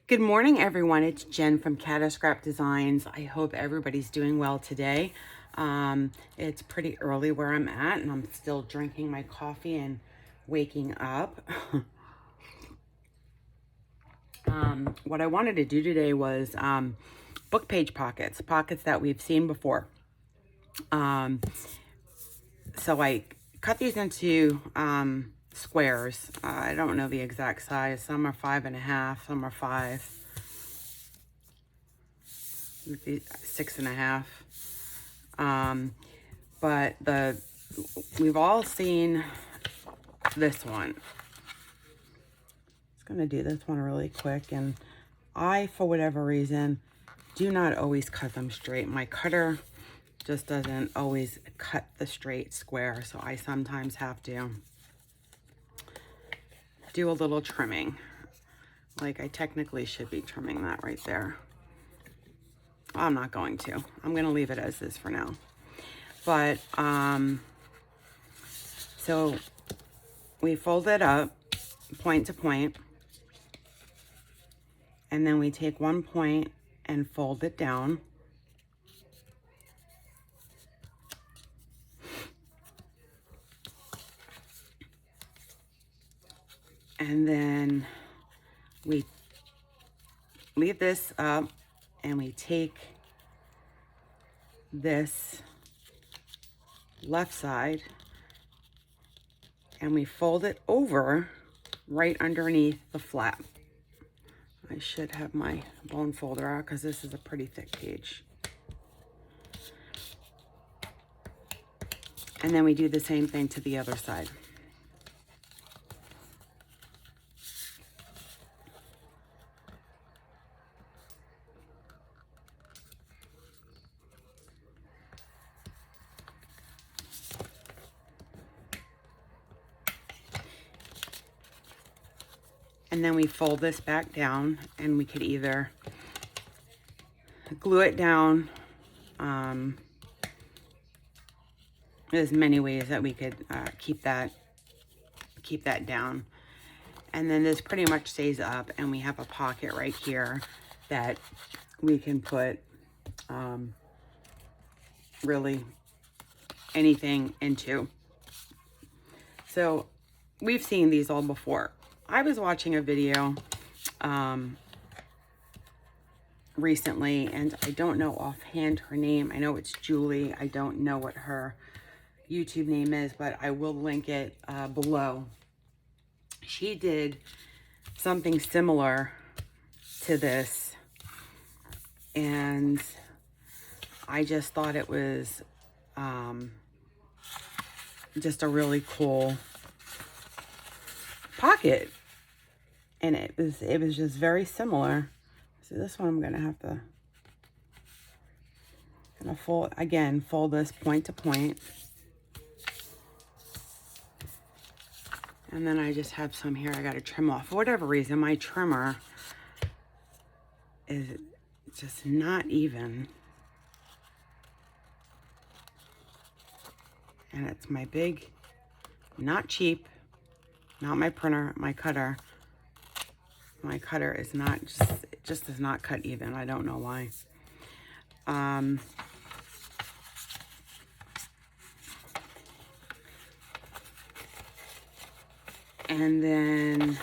Good morning, everyone. It's Jen from Catascrapdesigns. I hope everybody's doing well today. It's pretty early where I'm at, and I'm still drinking my coffee and waking up. What I wanted to do today was book page pockets that we've seen before. So I cut these into squares. I don't know the exact size. Some are 5.5, some are 5, 6.5. But we've all seen this one. Just gonna do this one really quick, and I, for whatever reason, do not always cut them straight. My cutter just doesn't always cut the straight square, so I sometimes have to do a little trimming. Like, I technically should be trimming that right there. I'm not going to. I'm gonna leave it as is for now. But so we fold it up point to point, and then we take one point and fold it down. And then we leave this up, and we take this left side and we fold it over right underneath the flap. I should have my bone folder out because this is a pretty thick page. And then we do the same thing to the other side. And then we fold this back down, and we could either glue it down. There's many ways that we could keep that down. And then this pretty much stays up, and we have a pocket right here that we can put really anything into. So we've seen these all before. I was watching a video recently, and I don't know offhand her name. I know it's Julie. I don't know what her YouTube name is, but I will link it below. She did something similar to this, and I just thought it was just a really cool pocket. And it was just very similar. So this one I'm gonna have to fold this point to point. And then I just have some here I gotta trim off. For whatever reason, my trimmer is just not even. And it's my big, not cheap, not my printer, my cutter. My cutter is not, it just does not cut even. I don't know why. And then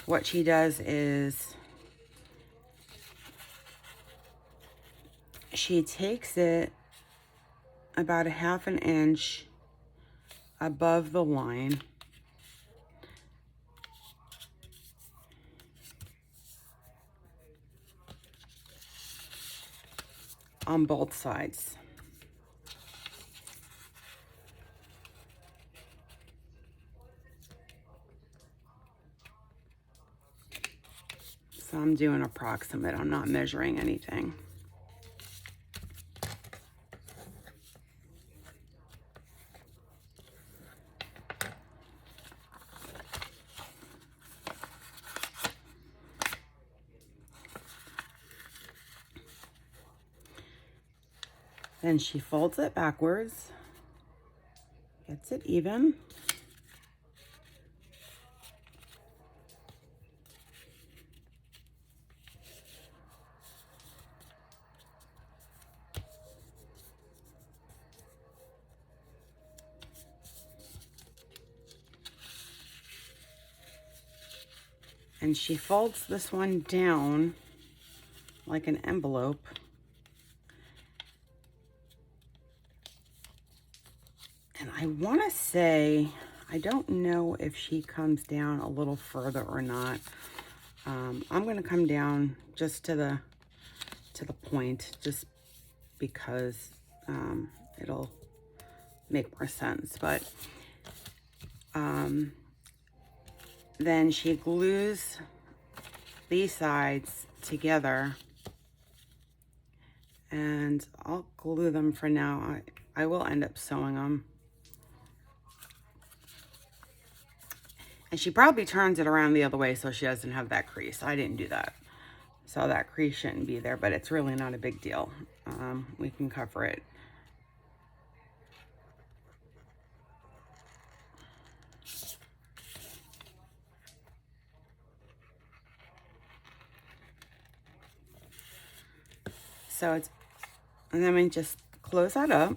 what she does is she takes it about 1/2 inch above the line. On both sides. So I'm doing approximate. I'm not measuring anything. Then she folds it backwards, gets it even. And she folds this one down like an envelope. And I want to say, I don't know if she comes down a little further or not. I'm going to come down just to the point, just because it'll make more sense. But then she glues these sides together, and I'll glue them for now. I will end up sewing them. And she probably turns it around the other way so she doesn't have that crease. I didn't do that. So that crease shouldn't be there, but it's really not a big deal. We can cover it. So it's, and then we just close that up.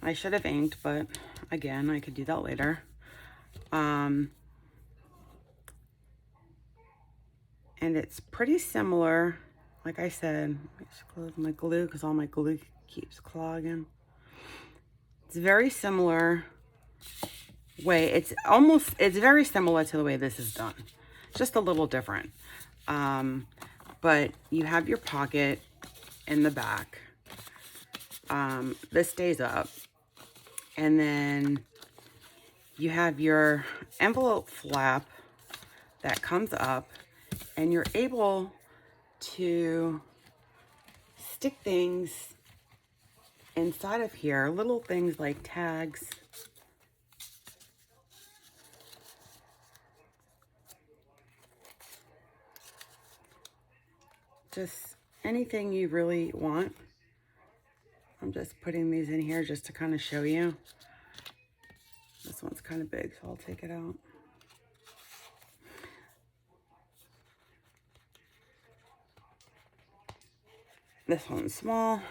I should have inked, but again, I could do that later. And it's pretty similar. Like I said, let me just close my glue because all my glue keeps clogging. It's very similar way. It's very similar to the way this is done. Just a little different. But you have your pocket in the back. This stays up. And then you have your envelope flap that comes up, and you're able to stick things inside of here, little things like tags. Just anything you really want. I'm just putting these in here just to kind of show you. This one's kind of big, so I'll take it out. This one's small.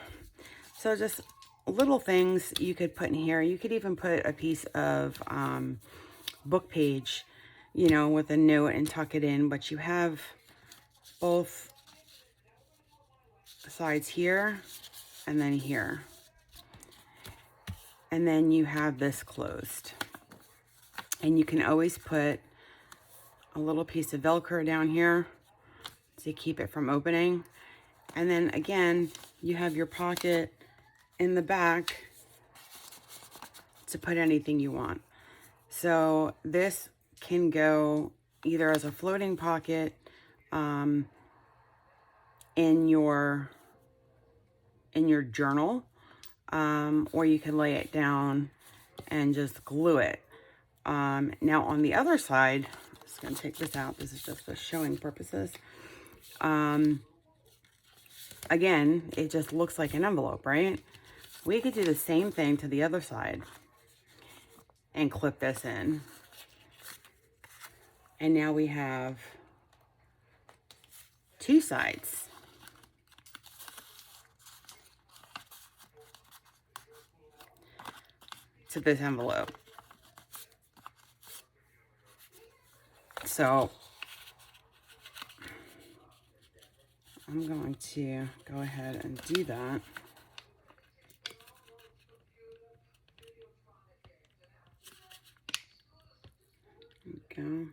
So just little things you could put in here. You could even put a piece of book page, you know, with a note and tuck it in. But you have both sides here and then here. And then you have this closed. And you can always put a little piece of Velcro down here to keep it from opening. And then again, you have your pocket in the back to put anything you want. So this can go either as a floating pocket in your journal, or you can lay it down and just glue it. Now on the other side, I'm just going to take this out. This is just for showing purposes. Again, it just looks like an envelope, right? We could do the same thing to the other side and clip this in. And now we have two sides. To this envelope. So I'm going to go ahead and do that. There we go.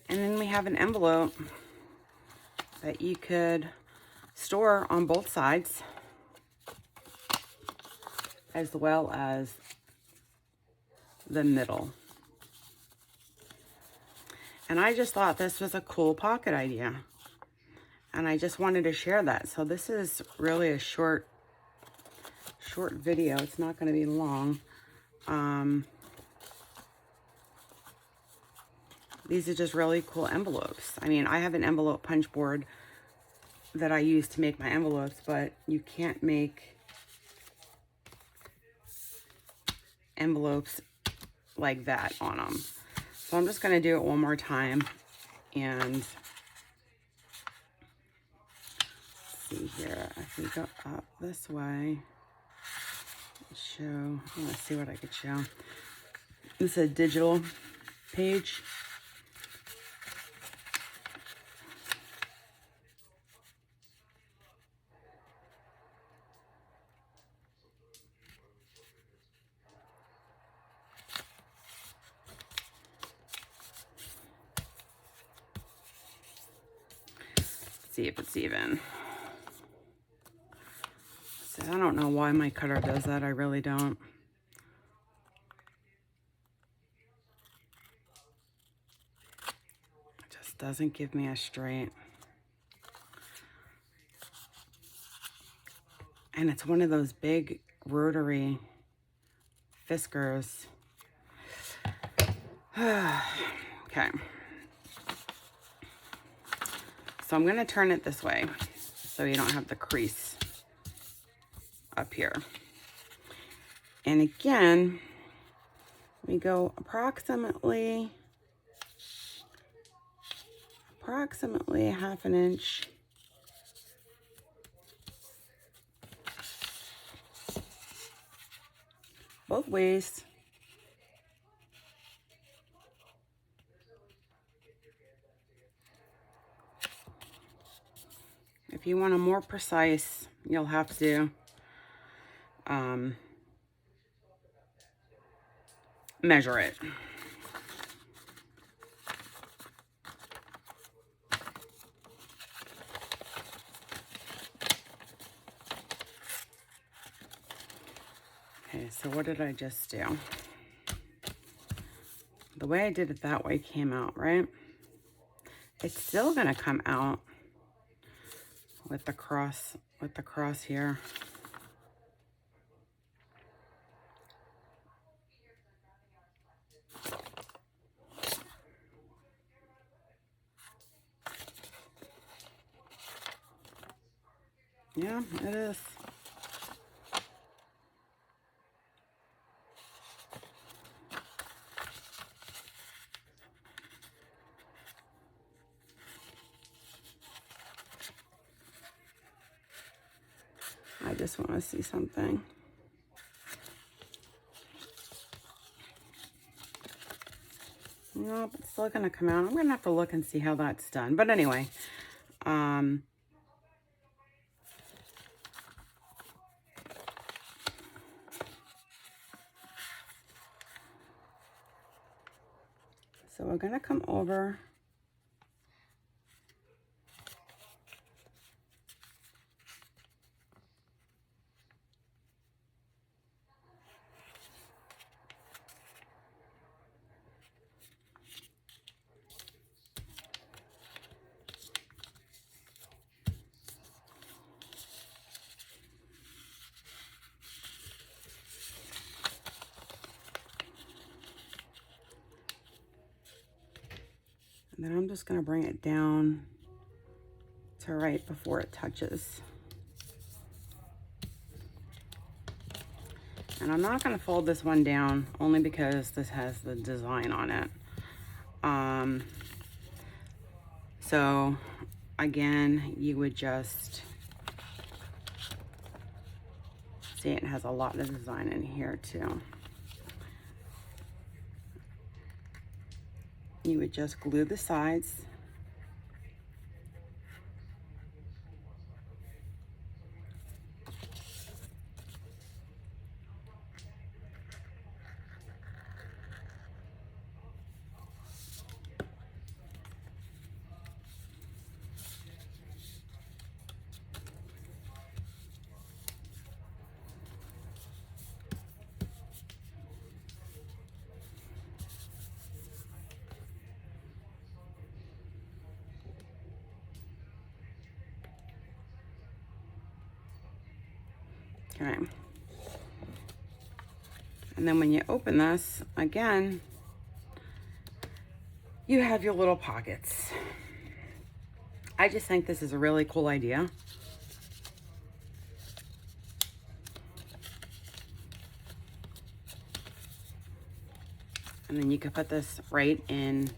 And then we have an envelope that you could store on both sides, as well as the middle. And I just thought this was a cool pocket idea. And I just wanted to share that. So this is really a short video. It's not going to be long. These are just really cool envelopes. I mean, I have an envelope punch board that I use to make my envelopes, but you can't make envelopes like that on them. So I'm just going to do it one more time, and see here. If we go up this way, show, let's see what I could show. This is a digital page. See if it's even. So I don't know why my cutter does that. I really don't. It just doesn't give me a straight. And it's one of those big rotary Fiskars. Okay. So I'm going to turn it this way so you don't have the crease up here. And again, we go approximately a half an inch. Both ways. If you want a more precise, you'll have to measure it. Okay, so what did I just do? The way I did it that way came out, right? It's still gonna come out with the cross here. Yeah, it is. I just want to see something. Nope, it's still going to come out. I'm going to have to look and see how that's done. But anyway, so we're going to come over. And then I'm just going to bring it down to right before it touches. And I'm not going to fold this one down only because this has the design on it. So again, you would just see it has a lot of design in here too. You would just glue the sides. Okay. And then when you open this, again, you have your little pockets. I just think this is a really cool idea. And then you could put this right in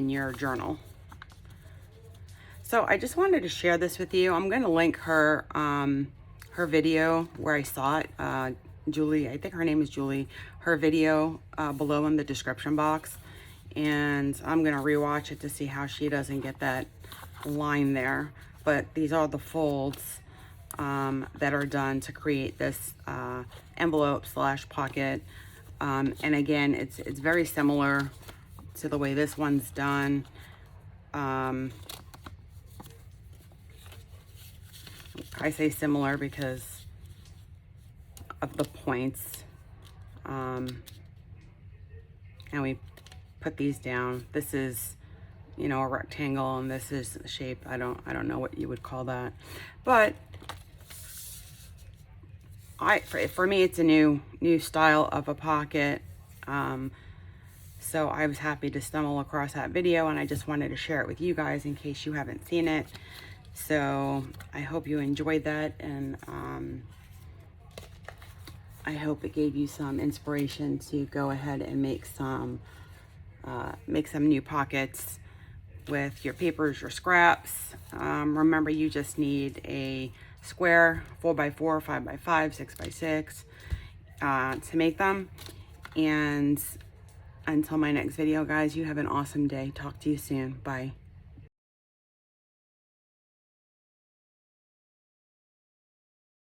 your journal. So I just wanted to share this with you. I'm going to link her her video where I saw it. Julie, I think her name is Julie, her video below in the description box. And I'm going to rewatch it to see how she doesn't get that line there. But these are the folds that are done to create this envelope / pocket. And again, it's very similar to the way this one's done. I say similar because of the points. And we put these down. This is, you know, a rectangle, and this is the shape. I don't know what you would call that, but for me, it's a new style of a pocket. So I was happy to stumble across that video, and I just wanted to share it with you guys in case you haven't seen it. So I hope you enjoyed that, and I hope it gave you some inspiration to go ahead and make some new pockets with your papers, your scraps. Remember, you just need a square, 4x4, 5x5, 6x6 to make them. And until my next video, guys, you have an awesome day. Talk to you soon. Bye.